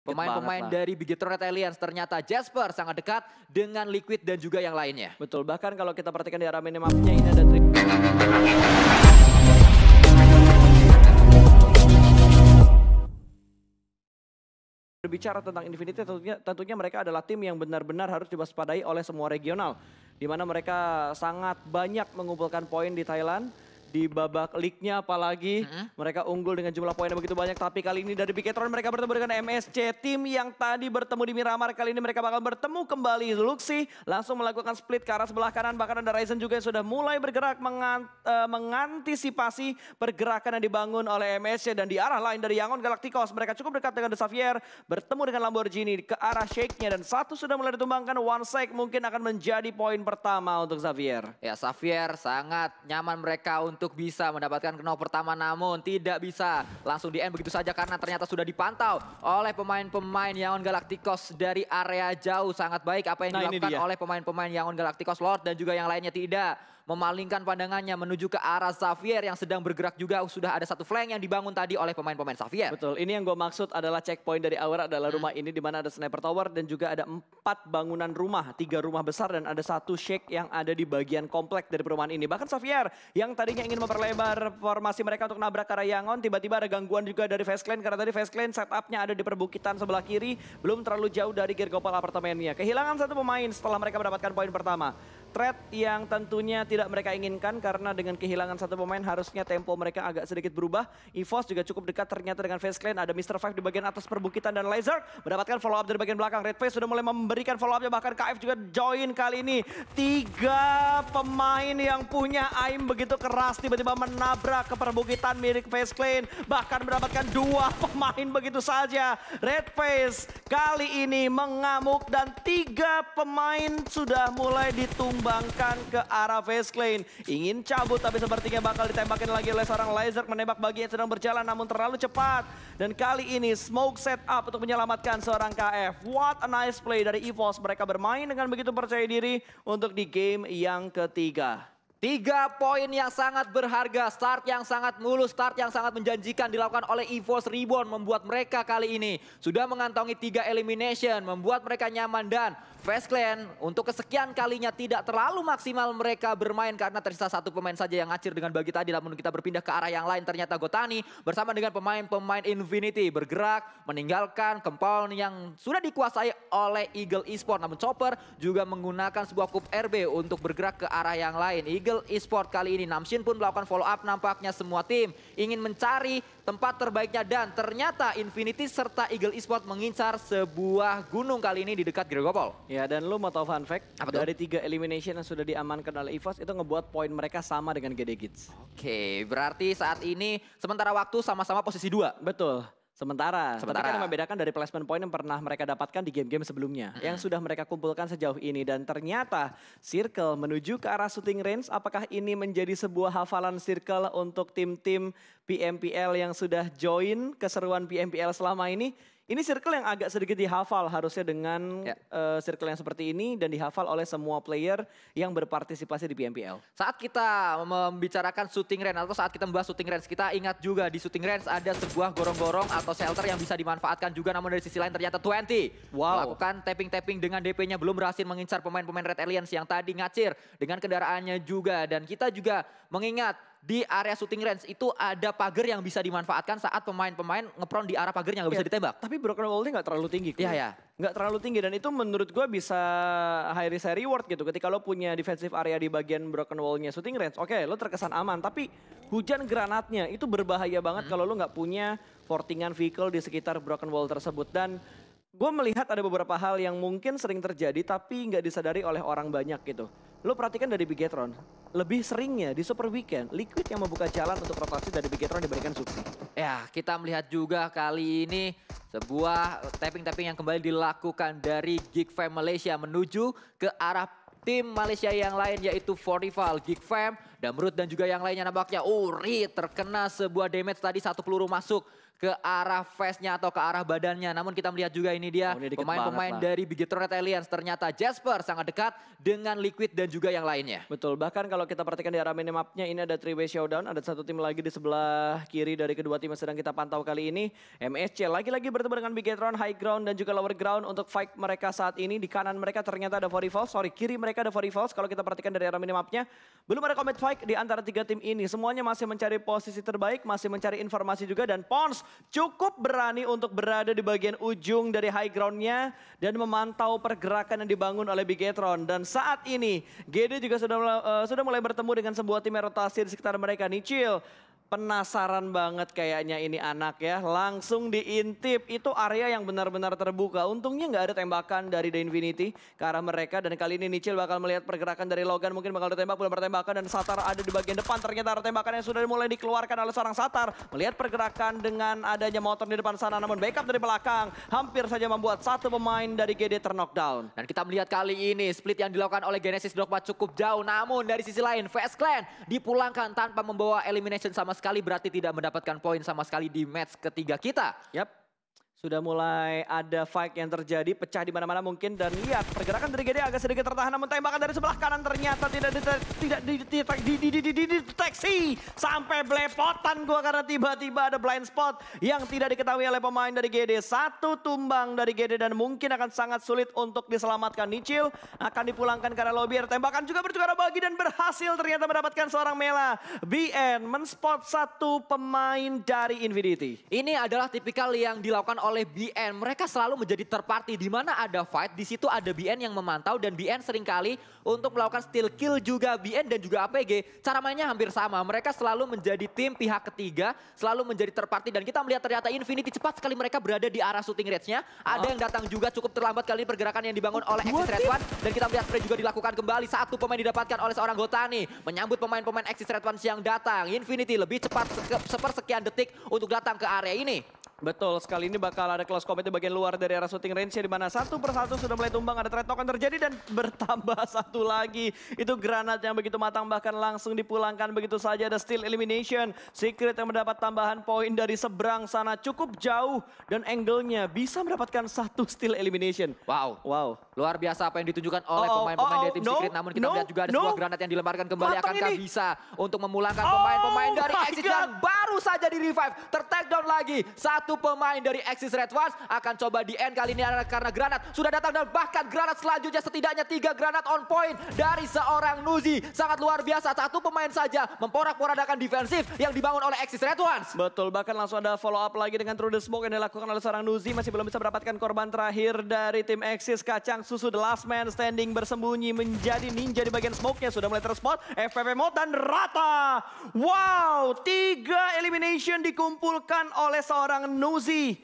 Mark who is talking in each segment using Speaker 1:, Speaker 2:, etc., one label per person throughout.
Speaker 1: Pemain-pemain dari Bigetron Red Alliance ternyata Jasper sangat dekat dengan Liquid dan juga yang lainnya.
Speaker 2: Betul, bahkan kalau kita perhatikan di arah minimapnya ini ada berbicara tentang Infinity tentunya mereka adalah tim yang benar-benar harus diwaspadai oleh semua regional. Di mana mereka sangat banyak mengumpulkan poin di Thailand. Di babak league-nya apalagi mereka unggul dengan jumlah poin yang begitu banyak. Tapi kali ini dari Bigetron mereka bertemu dengan MSC. Tim yang tadi bertemu di Miramar kali ini mereka bakal bertemu kembali. Luxy langsung melakukan split ke arah sebelah kanan. Bahkan ada Ryzen juga yang sudah mulai bergerak mengantisipasi pergerakan yang dibangun oleh MSC. Dan di arah lain dari Yangon Galacticos mereka cukup dekat dengan The Xavier. Bertemu dengan Lamborghini ke arah Shake-nya. Dan satu sudah mulai ditumbangkan. One Sek mungkin akan menjadi poin pertama untuk Xavier.
Speaker 1: Ya, Xavier sangat nyaman mereka untuk bisa mendapatkan knock pertama, namun tidak bisa langsung di end begitu saja karena ternyata sudah dipantau oleh pemain-pemain Yangon Galacticos dari area jauh. Sangat baik apa yang dilakukan oleh pemain-pemain Yangon Galacticos. Lord dan juga yang lainnya tidak memalingkan pandangannya menuju ke arah Xavier yang sedang bergerak juga. Sudah ada satu flank yang dibangun tadi oleh pemain-pemain Xavier.
Speaker 2: Betul, ini yang gue maksud adalah checkpoint dari Aura adalah rumah ini di mana ada sniper tower dan juga ada 4 bangunan rumah, 3 rumah besar dan ada 1 shake yang ada di bagian komplek dari perumahan ini. Bahkan Xavier yang tadinya ingin memperlebar formasi mereka untuk nabrak ke arah Yangon, tiba-tiba ada gangguan juga dari Face Clan karena tadi Face Clan setupnya ada di perbukitan sebelah kiri, belum terlalu jauh dari Girgopal apartemennya. Kehilangan 1 pemain setelah mereka mendapatkan poin pertama. Threat yang tentunya tidak mereka inginkan karena dengan kehilangan 1 pemain harusnya tempo mereka agak sedikit berubah. EVOS juga cukup dekat ternyata dengan Face Clan. Ada Mr. Five di bagian atas perbukitan dan Laser mendapatkan follow up dari bagian belakang. Red Face sudah mulai memberikan follow upnya, bahkan KF juga join kali ini. 3 pemain yang punya aim begitu keras tiba-tiba menabrak ke perbukitan milik Face Clan. Bahkan mendapatkan 2 pemain begitu saja. Red Face kali ini mengamuk dan 3 pemain sudah mulai ditumbangkan ke arah Face Clan. Ingin cabut tapi sepertinya bakal ditembakin lagi oleh seorang Laser menembak bagi yang sedang berjalan namun terlalu cepat. Dan kali ini smoke set up untuk menyelamatkan seorang KF. What a nice play dari EVOS. Mereka bermain dengan begitu percaya diri untuk di game yang ketiga.
Speaker 1: 3 poin yang sangat berharga, start yang sangat mulus, start yang sangat menjanjikan dilakukan oleh EVOS Reborn membuat mereka kali ini sudah mengantongi 3 elimination, membuat mereka nyaman. Dan Face Clan untuk kesekian kalinya tidak terlalu maksimal mereka bermain karena tersisa 1 pemain saja yang ngacir dengan bagi tadi. Namun kita berpindah ke arah yang lain, ternyata Gotani bersama dengan pemain-pemain Infinity bergerak meninggalkan compound yang sudah dikuasai oleh Eagle Esport. Namun Chopper juga menggunakan sebuah kup RB untuk bergerak ke arah yang lain. Eagle Esport kali ini Namshin pun melakukan follow up, nampaknya semua tim ingin mencari tempat terbaiknya dan ternyata Infinity serta Eagle Esport mengincar sebuah gunung kali ini di dekat Girgopol.
Speaker 2: Ya, dan lu mau tahu fun fact? Dari 3 elimination yang sudah diamankan oleh EVOS itu ngebuat poin mereka sama dengan GD Kids.
Speaker 1: Oke, berarti saat ini sementara waktu sama-sama posisi 2.
Speaker 2: Betul. Sementara. Tapi kan yang membedakan dari placement point yang pernah mereka dapatkan di game-game sebelumnya. Yang sudah mereka kumpulkan sejauh ini. Dan ternyata Circle menuju ke arah shooting range. Apakah ini menjadi sebuah hafalan Circle untuk tim-tim PMPL yang sudah join keseruan PMPL selama ini? Ini circle yang agak sedikit dihafal harusnya dengan circle yang seperti ini dan dihafal oleh semua player yang berpartisipasi di PMPL.
Speaker 1: Saat kita membicarakan shooting range atau saat kita membahas shooting range, kita ingat juga di shooting range ada sebuah gorong-gorong atau shelter yang bisa dimanfaatkan juga. Namun dari sisi lain ternyata 20 melakukan tapping-tapping dengan DP-nya belum berhasil mengincar pemain-pemain Red Alliance yang tadi ngacir dengan kendaraannya juga. Dan kita juga mengingat di area shooting range itu ada pagar yang bisa dimanfaatkan saat pemain-pemain ngepron di arah pagarnya nggak bisa ditembak.
Speaker 2: Tapi broken wall-nya nggak terlalu tinggi.
Speaker 1: Iya.
Speaker 2: Nggak terlalu tinggi dan itu menurut gue bisa high risk high reward gitu. Ketika lo punya defensive area di bagian broken wall-nya shooting range, oke, lo terkesan aman. Tapi hujan granatnya itu berbahaya banget kalau lo nggak punya portingan vehicle di sekitar broken wall tersebut. Dan gue melihat ada beberapa hal yang mungkin sering terjadi tapi nggak disadari oleh orang banyak gitu. Lo perhatikan dari Bigetron, lebih seringnya di Super Weekend, Liquid yang membuka jalan untuk rotasi dari Bigetron dibandingkan Suksi.
Speaker 1: Ya, kita melihat juga kali ini sebuah tapping-tapping yang kembali dilakukan dari Geek Fam Malaysia menuju ke arah tim Malaysia yang lain yaitu Fortival, Geek Fam, Damrut dan juga yang lainnya nampaknya. Uri terkena sebuah damage tadi, 1 peluru masuk ke arah face-nya atau ke arah badannya. Namun kita melihat juga ini dia
Speaker 2: ini deket
Speaker 1: pemain-pemain
Speaker 2: banget lah.
Speaker 1: dari Bigetron Red Aliens. Ternyata Jasper sangat dekat dengan Liquid dan juga yang lainnya.
Speaker 2: Betul, bahkan kalau kita perhatikan di arah minimapnya ini ada 3-way showdown. Ada satu tim lagi di sebelah kiri dari kedua tim yang sedang kita pantau kali ini. MSC lagi-lagi bertemu dengan Bigetron High Ground dan juga Lower Ground untuk fight mereka saat ini. Di kanan mereka ternyata ada Forifalls, kiri mereka ada Forifalls. Kalau kita perhatikan dari arah minimapnya, belum ada combat fight di antara tiga tim ini. Semuanya masih mencari posisi terbaik, masih mencari informasi juga. Dan Pons cukup berani untuk berada di bagian ujung dari high groundnya dan memantau pergerakan yang dibangun oleh Bigetron. Dan saat ini GD juga sudah mulai bertemu dengan sebuah tim yang rotasi di sekitar mereka. Nichil penasaran banget kayaknya ini anak ya. Langsung diintip, itu area yang benar-benar terbuka. Untungnya nggak ada tembakan dari The Infinity ke arah mereka. Dan kali ini Nichil bakal melihat pergerakan dari Logan. Mungkin bakal ditembak, belum bertembakan. Dan Satar ada di bagian depan. Ternyata ada tembakan yang sudah mulai dikeluarkan oleh seorang Satar. Melihat pergerakan dengan adanya motor di depan sana. Namun backup dari belakang hampir saja membuat satu pemain dari GD terknockdown.
Speaker 1: Dan kita melihat kali ini split yang dilakukan oleh Genesis Dogma cukup jauh. Namun dari sisi lain VS Clan dipulangkan tanpa membawa elimination sama sekali, berarti tidak mendapatkan poin sama sekali di match ketiga kita.
Speaker 2: Yap. Sudah mulai ada fight yang terjadi, pecah di mana-mana mungkin. Dan lihat pergerakan dari GD agak sedikit tertahan, namun tembakan dari sebelah kanan ternyata tidak dideteksi. Sampai belepotan gua karena tiba-tiba ada blind spot yang tidak diketahui oleh pemain dari GD. Satu tumbang dari GD dan mungkin akan sangat sulit untuk diselamatkan. Nichil akan dipulangkan ke arah lobby. Tembakan juga bertukar bagi dan berhasil ternyata mendapatkan seorang Mela. BN menspot satu pemain dari Infinity.
Speaker 1: Ini adalah tipikal yang dilakukan oleh BN. Mereka selalu menjadi third party, di mana ada fight, di situ ada BN yang memantau dan BN seringkali untuk melakukan steal kill juga. BN dan juga APG cara mainnya hampir sama. Mereka selalu menjadi tim pihak ketiga, selalu menjadi third party. Dan kita melihat ternyata Infinity cepat sekali mereka berada di arah shooting range-nya. Ada yang datang juga cukup terlambat kali ini pergerakan yang dibangun oleh Axis Red One. Dan kita melihat spray juga dilakukan kembali. Satu pemain didapatkan oleh seorang Gotani. Menyambut pemain-pemain Axis Red One yang datang. Infinity lebih cepat sepersekian detik untuk datang ke area ini.
Speaker 2: Betul, sekali ini bakal ada close combat di bagian luar dari area shooting range di mana satu persatu sudah mulai tumbang, ada trade token terjadi dan bertambah satu lagi. Itu granat yang begitu matang bahkan langsung dipulangkan begitu saja, ada steal elimination. Secret yang mendapat tambahan poin dari seberang sana cukup jauh dan angle-nya bisa mendapatkan satu steal elimination.
Speaker 1: Wow. Luar biasa apa yang ditunjukkan oleh pemain-pemain dari tim Secret. Namun kita lihat juga ada sebuah granat yang dilemparkan kembali. Akankah bisa untuk memulangkan pemain-pemain dari Axis dan baru saja di revive. Ter-takedown lagi. Satu pemain dari Axis Red Ones akan coba di end kali ini karena granat sudah datang dan bahkan granat selanjutnya setidaknya 3 granat on point dari seorang Nuzi. Sangat luar biasa, satu pemain saja memporak-porandakan defensif yang dibangun oleh Axis Red Ones.
Speaker 2: Betul, bahkan langsung ada follow up lagi dengan Through the Smoke yang dilakukan oleh seorang Nuzi. Masih belum bisa mendapatkan korban terakhir dari tim Axis. Kacang Susu the last man standing bersembunyi menjadi ninja di bagian smoke-nya. Sudah mulai terspot, FPP mode dan rata. Wow, 3 elimination dikumpulkan oleh seorang Nuzi.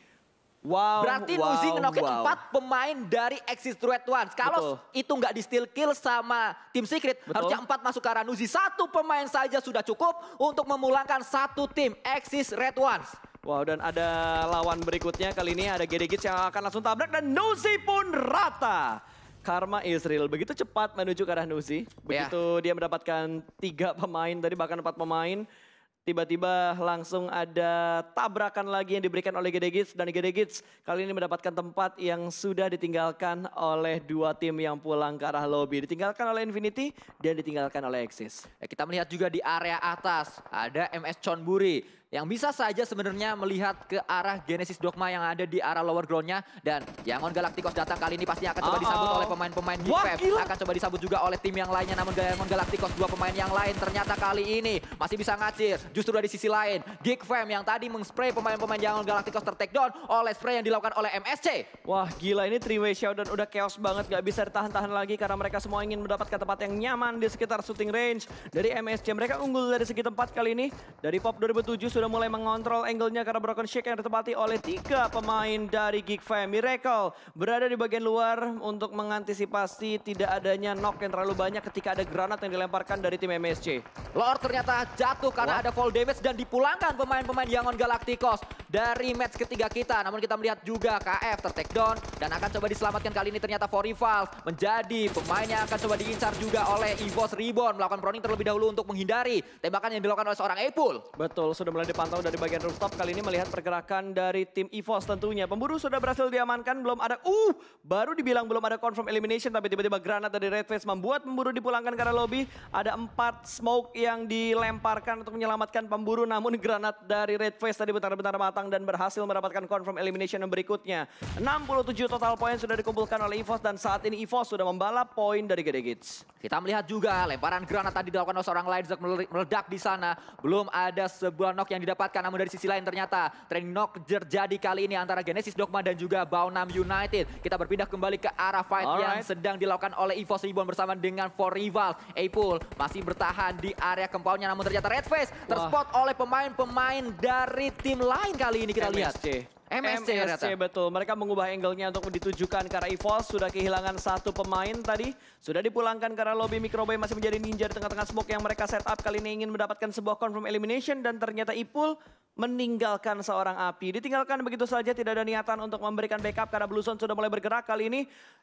Speaker 2: Wow,
Speaker 1: berarti Nuzi ngenokin 4 pemain dari Axis Red Ones. Kalau itu nggak di steal kill sama tim Secret, harusnya 4 masuk ke arah Nuzi. Satu pemain saja sudah cukup untuk memulangkan satu tim Axis Red Ones.
Speaker 2: Wow, dan ada lawan berikutnya. Kali ini ada GD Kids yang akan langsung tabrak dan Nuzi pun rata. Karma Israel begitu cepat menuju ke arah Nuzi. Begitu dia mendapatkan 3 pemain, tadi bahkan 4 pemain. Tiba-tiba langsung ada tabrakan lagi yang diberikan oleh GD Kids. Dan GD Kids kali ini mendapatkan tempat yang sudah ditinggalkan oleh 2 tim yang pulang ke arah lobby. Ditinggalkan oleh Infinity dan ditinggalkan oleh Axis.
Speaker 1: Kita melihat juga di area atas ada MS Chonburi. Yang bisa saja sebenarnya melihat ke arah Genesis Dogma yang ada di arah lower ground-nya. Dan Yangon Galacticos datang kali ini pasti akan coba disambut oleh pemain-pemain Big Fam. Akan coba disambut juga oleh tim yang lainnya. Namun Yangon Galacticos 2 pemain yang lain ternyata kali ini masih bisa ngacir. Justru dari sisi lain, Geek Fam yang tadi meng-spray pemain-pemain Yangon Galacticos ter-takedown oleh spray yang dilakukan oleh MSC.
Speaker 2: Wah gila, ini 3-way showdown udah chaos banget. Gak bisa ditahan-tahan lagi karena mereka semua ingin mendapatkan tempat yang nyaman di sekitar shooting range dari MSC. Mereka unggul dari segi tempat kali ini. Dari Pop 2007 sudah mulai mengontrol angle-nya karena broken shake yang ditempati oleh 3 pemain dari Geek Fam. Miracle berada di bagian luar untuk mengantisipasi tidak adanya knock yang terlalu banyak ketika ada granat yang dilemparkan dari tim MSC.
Speaker 1: Lord ternyata jatuh karena ada fall damage dan dipulangkan pemain-pemain Yangon Galacticos dari match ketiga kita. Namun kita melihat juga KF ter-takedown dan akan coba diselamatkan kali ini ternyata Forifalls menjadi pemainnya akan coba diincar juga oleh EVOS Reborn. Melakukan proning terlebih dahulu untuk menghindari tembakan yang dilakukan oleh seorang Apple.
Speaker 2: Betul, sudah mulai dipantau dari bagian rooftop. Kali ini melihat pergerakan dari tim EVOS tentunya. Pemburu sudah berhasil diamankan, belum ada, baru dibilang belum ada confirm elimination, tapi tiba-tiba granat dari Red Face membuat pemburu dipulangkan ke arah lobby. Ada 4 smoke yang dilemparkan untuk menyelamatkan pemburu, namun granat dari Red Face tadi benar-benar matang dan berhasil mendapatkan confirm elimination yang berikutnya. 67 total poin sudah dikumpulkan oleh EVOS dan saat ini EVOS sudah membalap poin dari Gede Gits.
Speaker 1: Kita melihat juga lemparan granat tadi dilakukan oleh seorang Lightsack meledak di sana. Belum ada sebuah knock yang didapatkan, namun dari sisi lain ternyata training knock terjadi kali ini antara Genesis Dogma dan juga Baonam United. Kita berpindah kembali ke arah fight yang sedang dilakukan oleh EVOS Reborn bersama dengan For Rival. Apul masih bertahan di area compoundnya, namun ternyata Red Face terspot oleh pemain-pemain dari tim lain kali ini. Kita lihat.
Speaker 2: MSC betul, mereka mengubah angle-nya untuk ditujukan ke arah EVOS. Sudah kehilangan satu pemain tadi, sudah dipulangkan ke arah lobby. Microboy masih menjadi ninja di tengah-tengah smoke yang mereka set up. Kali ini ingin mendapatkan sebuah confirm elimination dan ternyata Ipul meninggalkan seorang api. Ditinggalkan begitu saja, tidak ada niatan untuk memberikan backup karena Blue Zone sudah mulai bergerak kali ini.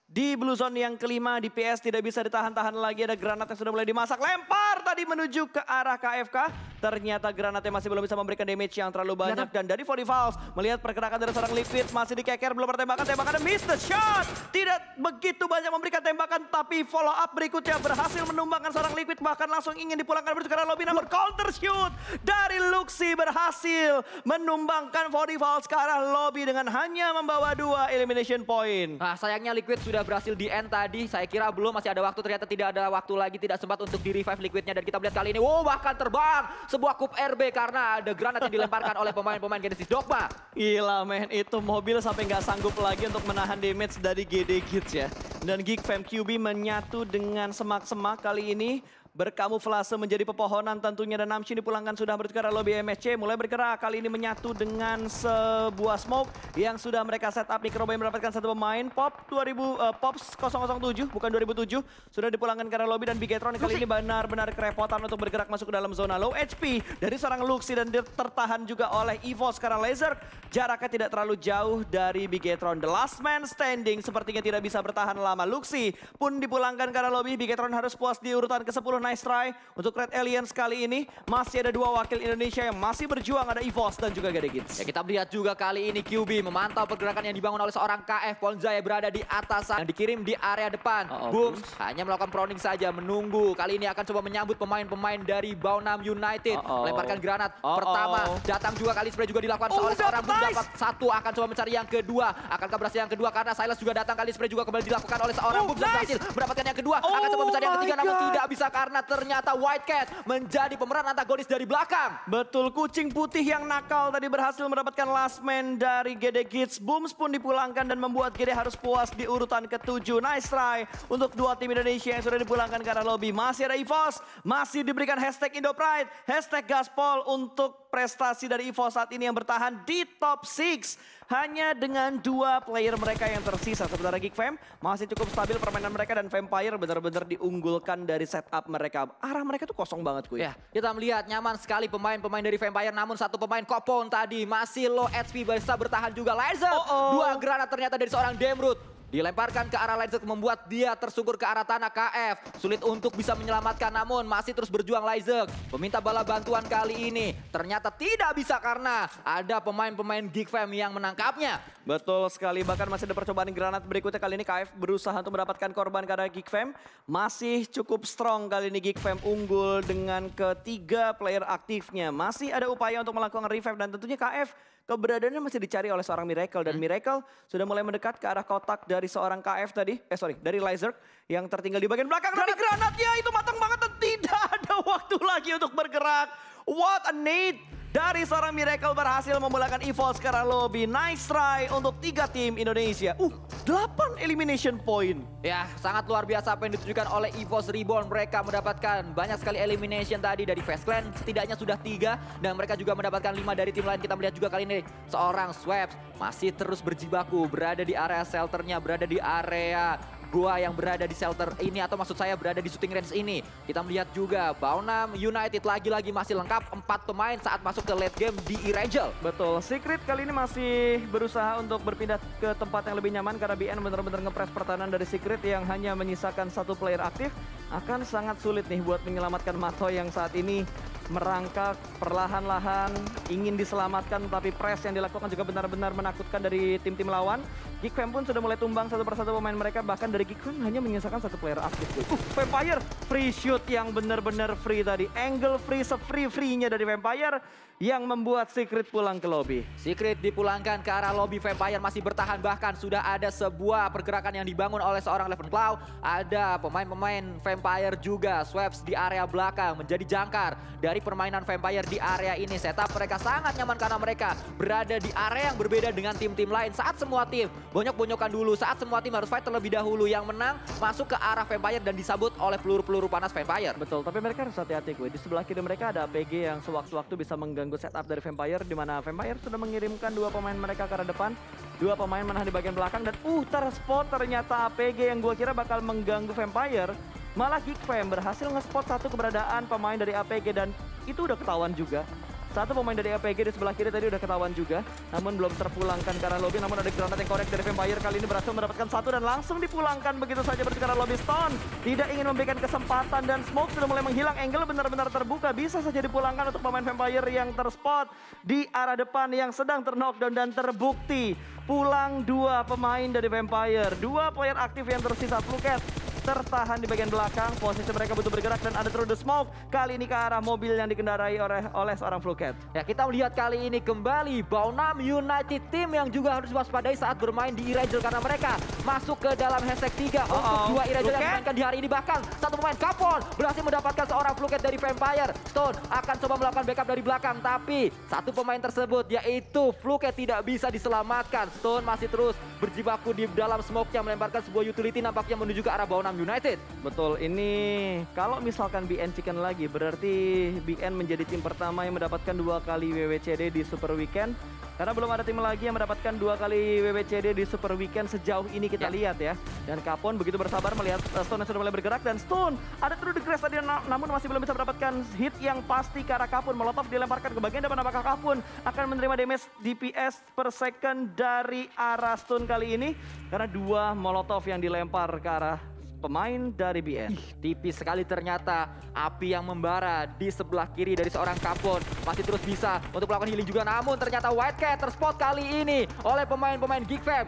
Speaker 2: Di Blue Zone yang kelima, di PS tidak bisa ditahan-tahan lagi, ada granat yang sudah mulai dimasak. Lempar tadi menuju ke arah KFK. Ternyata granatnya masih belum bisa memberikan damage yang terlalu banyak. Dan dari 40 Valves, melihat pergerakan dari seorang Liquid masih dikeker, belum bertembakan, tembakan miss the shot. Tidak begitu banyak memberikan tembakan, tapi follow up berikutnya berhasil menumbangkan seorang Liquid, bahkan langsung ingin dipulangkan menuju ke arah lobby, namun counter shoot dari Luxi berhasil menumbangkan 40 Valves ke arah lobby dengan hanya membawa 2 elimination point.
Speaker 1: Nah, sayangnya Liquid sudah berhasil di end tadi. Saya kira belum, masih ada waktu, ternyata tidak ada waktu lagi, tidak sempat untuk di revive Liquidnya. Dan kita melihat kali ini, bahkan terbang sebuah kup RB karena ada granat yang dilemparkan oleh pemain-pemain Genesis Dogma.
Speaker 2: Gila men, itu mobil sampai nggak sanggup lagi untuk menahan damage dari GD Gits ya. Dan Geek Fam QB menyatu dengan semak-semak kali ini. Berkamuflase menjadi pepohonan tentunya, dan Namshin dipulangkan sudah bergerak lobby MSC. Mulai bergerak kali ini menyatu dengan sebuah smoke yang sudah mereka set up. Microboy mendapatkan satu pemain. Pops 007 bukan 2007 sudah dipulangkan ke arah lobby, dan Bigetron kali ini benar-benar kerepotan untuk bergerak masuk ke dalam zona low HP dari seorang Luxi, dan tertahan juga oleh EVOS karena laser jaraknya tidak terlalu jauh dari Bigetron. The last man standing sepertinya tidak bisa bertahan lama. Luxi pun dipulangkan ke arah lobby. Bigetron harus puas di urutan ke-10. Nice try untuk Red Aliens kali ini. Masih ada 2 wakil Indonesia yang masih berjuang, ada EVOS dan juga Gede Gits.
Speaker 1: Ya, kita melihat juga kali ini QB memantau pergerakan yang dibangun oleh seorang KF. Ponzai berada di atas yang dikirim di area depan. Booms hanya melakukan proning saja, menunggu. Kali ini akan coba menyambut pemain-pemain dari Baonam United. Lemparkan granat pertama. Datang juga kali spray juga dilakukan oleh seorang Boom. Dapat satu, akan coba mencari yang kedua. Akankah berhasil yang kedua karena Silas juga datang, kali spray juga kembali dilakukan oleh seorang Boom. Berhasil mendapatkan yang kedua. Akan coba mencari yang ketiga namun tidak bisa karena ternyata White Cat menjadi pemeran antagonis dari belakang.
Speaker 2: Betul, kucing putih yang nakal tadi berhasil mendapatkan last man dari Gede Gits. Booms pun dipulangkan dan membuat Gede harus puas di urutan ke-7. Nice try untuk 2 tim Indonesia yang sudah dipulangkan ke arah lobby. Masih ada EVOS, masih diberikan hashtag IndoPride, hashtag Gaspol untuk prestasi dari EVOS saat ini yang bertahan di top 6. Hanya dengan 2 player mereka yang tersisa. Sementara Geek Fam masih cukup stabil permainan mereka, dan Vampire benar-benar diunggulkan dari setup mereka. Arah mereka tuh kosong banget kuy.
Speaker 1: Ya, kita melihat nyaman sekali pemain-pemain dari Vampire, namun satu pemain Kopon tadi masih low HP, bisa bertahan juga. Liza, 2 granat ternyata dari seorang Demrut. Dilemparkan ke arah Liza membuat dia tersungkur ke arah tanah. KF sulit untuk bisa menyelamatkan, namun masih terus berjuang Liza. Meminta bala bantuan kali ini ternyata tidak bisa karena ada pemain-pemain Geek Fam yang menangkapnya.
Speaker 2: Betul sekali, bahkan masih ada percobaan granat berikutnya. Kali ini KF berusaha untuk mendapatkan korban karena Geek Fam masih cukup strong. Kali ini Geek Fam unggul dengan ketiga player aktifnya. Masih ada upaya untuk melakukan revive, dan tentunya KF keberadaannya masih dicari oleh seorang Miracle, dan Miracle sudah mulai mendekat ke arah kotak dari seorang KF tadi, dari Lizard yang tertinggal di bagian belakang. Dari granatnya itu matang banget dan tidak ada waktu lagi untuk bergerak. What a nade dari seorang Miracle, berhasil memulakan EVOS ke arah lobby. Nice try untuk 3 tim Indonesia. 8 elimination point.
Speaker 1: Ya, sangat luar biasa apa yang ditunjukkan oleh EVOS Reborn. Mereka mendapatkan banyak sekali elimination tadi dari Fast Clan. Setidaknya sudah 3, dan mereka juga mendapatkan 5 dari tim lain. Kita melihat juga kali ini seorang Swaps masih terus berjibaku, berada di area shelternya, berada di area gua yang berada di shelter ini, atau maksud saya berada di shooting range ini. Kita melihat juga Baonam United lagi-lagi masih lengkap, 4 pemain saat masuk ke late game di Erangel.
Speaker 2: Betul, Secret kali ini masih berusaha untuk berpindah ke tempat yang lebih nyaman karena BN benar-benar ngepres pertahanan dari Secret yang hanya menyisakan 1 player aktif. Akan sangat sulit nih buat menyelamatkan Mato yang saat ini merangkak perlahan-lahan, ingin diselamatkan, tapi press yang dilakukan juga benar-benar menakutkan dari tim-tim lawan. Geek Fam pun sudah mulai tumbang satu persatu pemain mereka, bahkan dari Geek Fam hanya menyisakan satu player aktif. Vampire, free shoot yang benar-benar free tadi. Angle free, se-free-free-nya dari Vampire yang membuat Secret pulang ke lobby.
Speaker 1: Secret dipulangkan ke arah lobby, Vampire masih bertahan, bahkan sudah ada sebuah pergerakan yang dibangun oleh seorang Ravenclaw. Ada pemain-pemain Vampire juga, Swaps di area belakang menjadi jangkar dari permainan Vampire di area ini. Setup mereka sangat nyaman karena mereka berada di area yang berbeda dengan tim-tim lain. Saat semua tim bonyok-bonyokan dulu, saat semua tim harus fight terlebih dahulu, yang menang masuk ke arah Vampire dan disambut oleh peluru-peluru panas Vampire.
Speaker 2: Betul, tapi mereka harus hati-hati gue. Di sebelah kiri mereka ada APG yang sewaktu-waktu bisa mengganggu setup dari Vampire, di mana Vampire sudah mengirimkan dua pemain mereka ke arah depan. Dua pemain menahan di bagian belakang dan terspot ternyata APG yang gue kira bakal mengganggu Vampire. Malah Geek Fam berhasil nge-spot satu keberadaan pemain dari APG dan itu udah ketahuan juga. Satu pemain dari APG di sebelah kiri tadi udah ketahuan juga, namun belum terpulangkan ke arah lobby. Namun ada granat yang korek dari Vampire, kali ini berhasil mendapatkan satu dan langsung dipulangkan begitu saja ke arah lobby. Stone tidak ingin memberikan kesempatan dan smoke sudah mulai menghilang, angle benar-benar terbuka, bisa saja dipulangkan untuk pemain Vampire yang terspot di arah depan yang sedang terknockdown dan terbukti pulang dua pemain dari Vampire. Dua player aktif yang tersisa, Fluket tertahan di bagian belakang, posisi mereka butuh bergerak dan ada through the smoke. Kali ini ke arah mobil yang dikendarai oleh seorang Fluket.
Speaker 1: Ya, kita melihat kali ini kembali Baunam United, tim yang juga harus waspadai saat bermain di Iragel karena mereka masuk ke dalam hashtag 3 untuk dua Iragel yang dimainkan di hari ini. Bahkan satu pemain Capon berhasil mendapatkan seorang Fluket dari Vampire. Stone akan coba melakukan backup dari belakang, tapi satu pemain tersebut yaitu Fluket tidak bisa diselamatkan. Stone masih terus berjibaku di dalam smoke yang melemparkan sebuah utility nampaknya menuju ke arah Baunam United.
Speaker 2: Betul, ini kalau misalkan BN chicken lagi, berarti BN menjadi tim pertama yang mendapatkan 2 kali WWCD di Super Weekend. Karena belum ada tim lagi yang mendapatkan 2 kali WWCD di Super Weekend sejauh ini kita lihat ya. Dan Capon begitu bersabar melihat Stone yang sudah mulai bergerak, dan Stone ada through the grass tadi namun masih belum bisa mendapatkan hit yang pasti ke arah Capon. Molotov dilemparkan ke bagian depan, apakah Capon akan menerima damage DPS per second dari arah Stone kali ini? Karena 2 Molotov yang dilempar ke arah pemain dari BN.
Speaker 1: Tipis sekali ternyata api yang membara di sebelah kiri dari seorang Capon. Masih terus bisa untuk melakukan healing juga, namun ternyata White Cat terspot kali ini oleh pemain-pemain Geek Fam.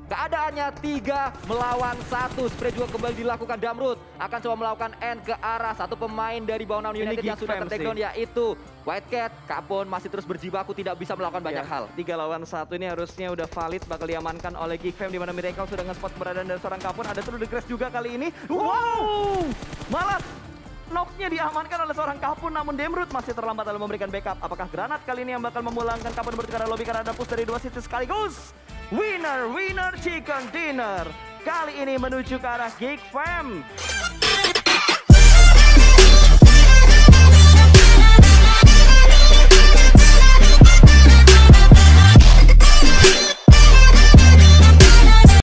Speaker 1: Keadaannya 3 melawan 1. Spray juga kembali dilakukan. Damrut akan coba melakukan end ke arah satu pemain dari Baunam United yang sudah tertakedown, yaitu White Cat. Capon masih terus berjibaku, tidak bisa melakukan banyak hal.
Speaker 2: 3 lawan 1 ini harusnya udah valid, bakal diamankan oleh Geek Fam, di mana Miracle sudah nge-spot keberadaan dari seorang Capon. Ada through the grass juga kali ini. Wow! Malah knocknya diamankan oleh seorang Capon, namun Damrut masih terlambat dalam memberikan backup. Apakah granat kali ini yang bakal memulangkan Capon bertukar lobby karena ada push dari 2 city sekaligus? Winner chicken dinner kali ini menuju ke arah Geek Fam.